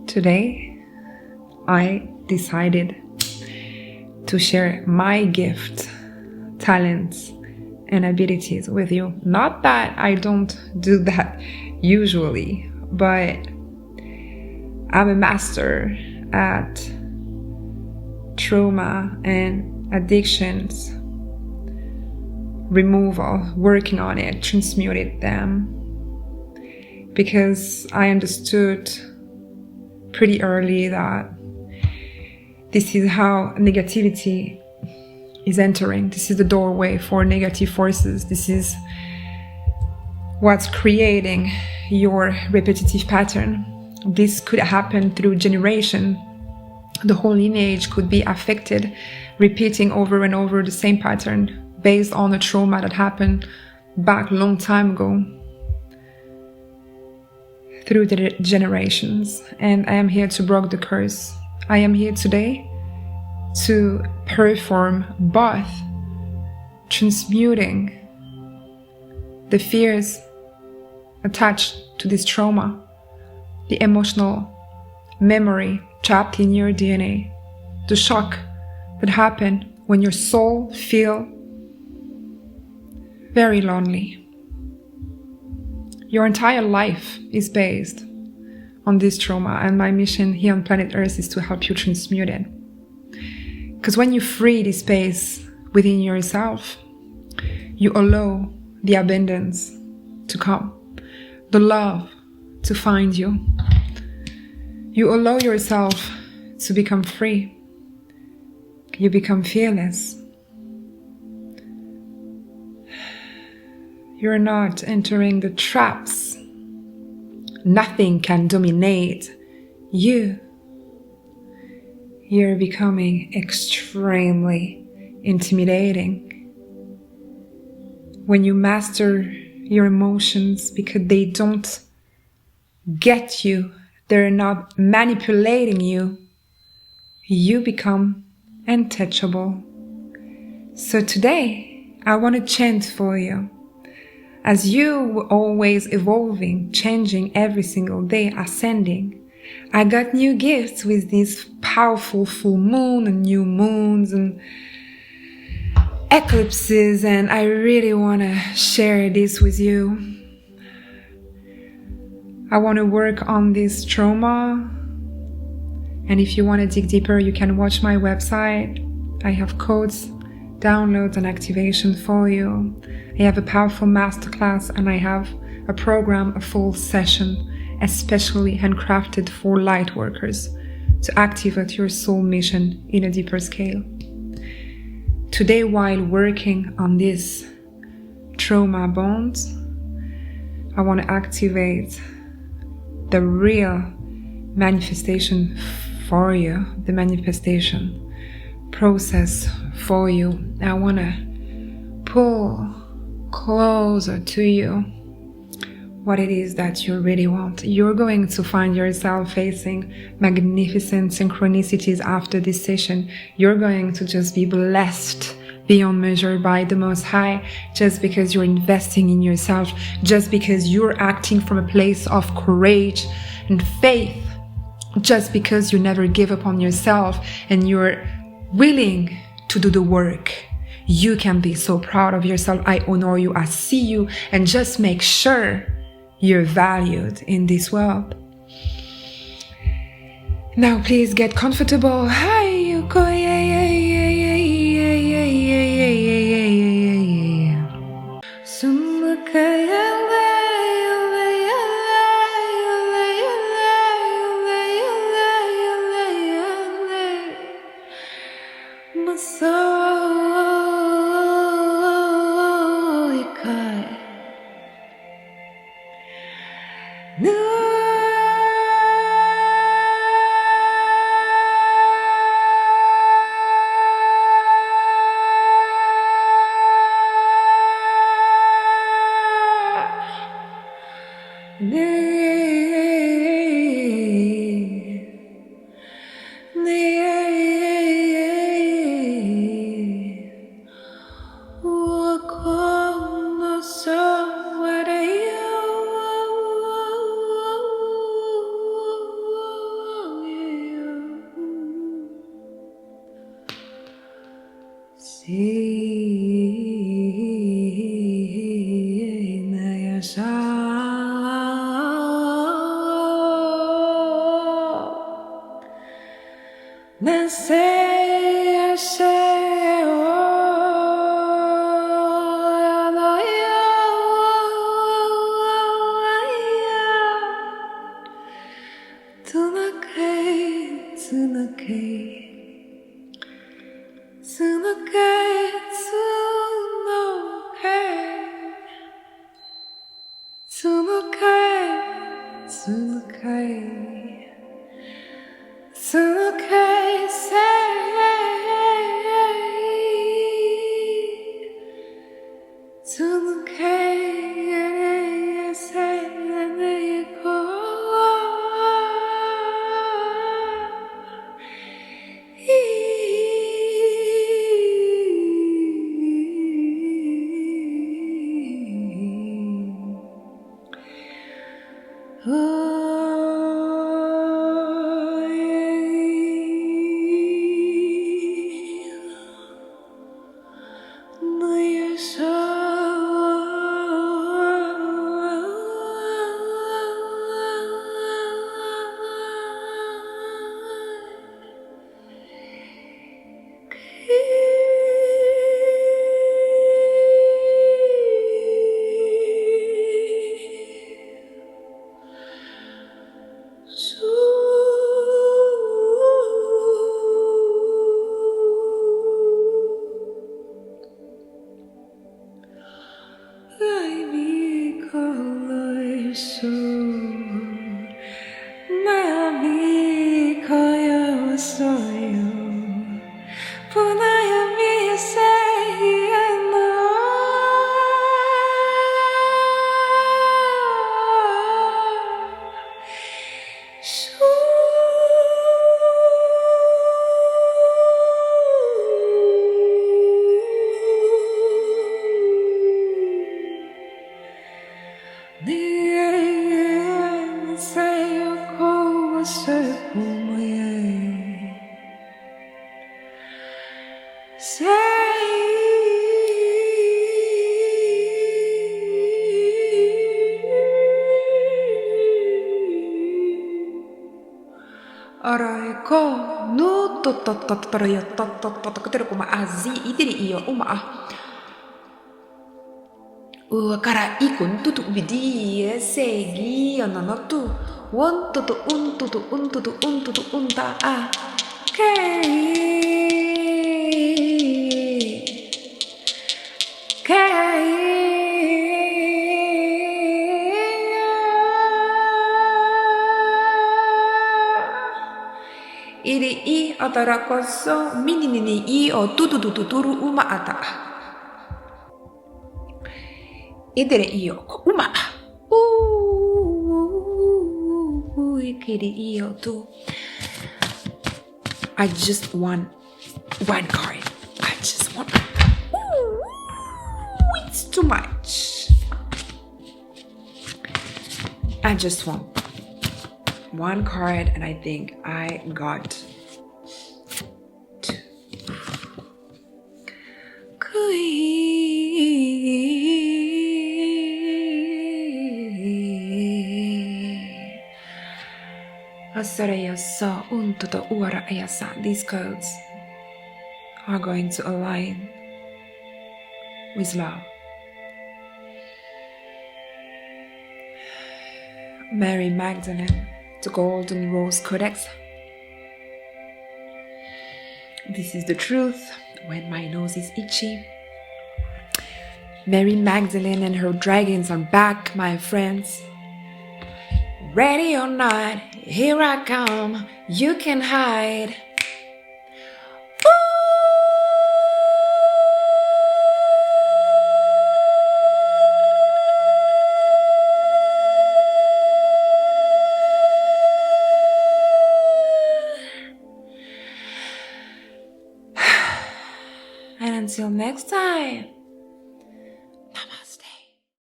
Today, I decided to share my gift, talents, and abilities with you. Not that I don't do that usually, but I'm a master at trauma and addictions removal, working on it, transmuted them, because I understood pretty early that this is how negativity is entering. This is the doorway for negative forces. This is what's creating your repetitive pattern. This could happen through generation. The whole lineage could be affected, repeating over and over the same pattern based on a trauma that happened back a long time ago through the generations. And I am here to break the curse. I am here today to perform both transmuting the fears attached to this trauma, the emotional memory trapped in your DNA, the shock that happened when your soul feels very lonely. Your entire life is based on this trauma, and my mission here on planet Earth is to help you transmute it. Because when you free this space within yourself, you allow the abundance to come, the love to find you. You allow yourself to become free. You become fearless. You're not entering the traps. Nothing can dominate you. You're becoming extremely intimidating. When you master your emotions because they don't get you, they're not manipulating you, you become untouchable. So today, I want to chant for you. As you always evolving, changing every single day, ascending, I got new gifts with this powerful full moon and new moons and eclipses, and I really want to share this with you. I want to work on this trauma, and if you want to dig deeper, you can watch my website. I have codes, downloads, and activation for you. I have a powerful masterclass, and I have a program, a full session, especially handcrafted for light workers to activate your soul mission in a deeper scale. Today, while working on this trauma bonds, I want to activate the real manifestation for you, the manifestation process for you. I want to pull closer to you what it is that you really want. You're going to find yourself facing magnificent synchronicities after this session. You're going to just be blessed beyond measure by the Most High, just because you're investing in yourself, just because you're acting from a place of courage and faith, just because you never give up on yourself and you're willing to do the work. You can be so proud of yourself. I honor you. I see you. And just make sure you're valued in this world. Now please get comfortable. Hi, Yuko. Araiko no to kuma azi idiri iyo uma kara ikun tutu bidi segi ananatu wantutu untutu unta a iri I atara koso minini I o tuturu uma ata. Idere io uma. Ikiri io tu. I just want one card. I just want. It's too much. I just want one card, and I think I got two. These codes are going to align with love. Mary Magdalene, the Golden Rose Codex. This is the truth when my nose is itchy. Mary Magdalene and her dragons are back, my friends. Ready or not, here I come, you can hide. And until next time.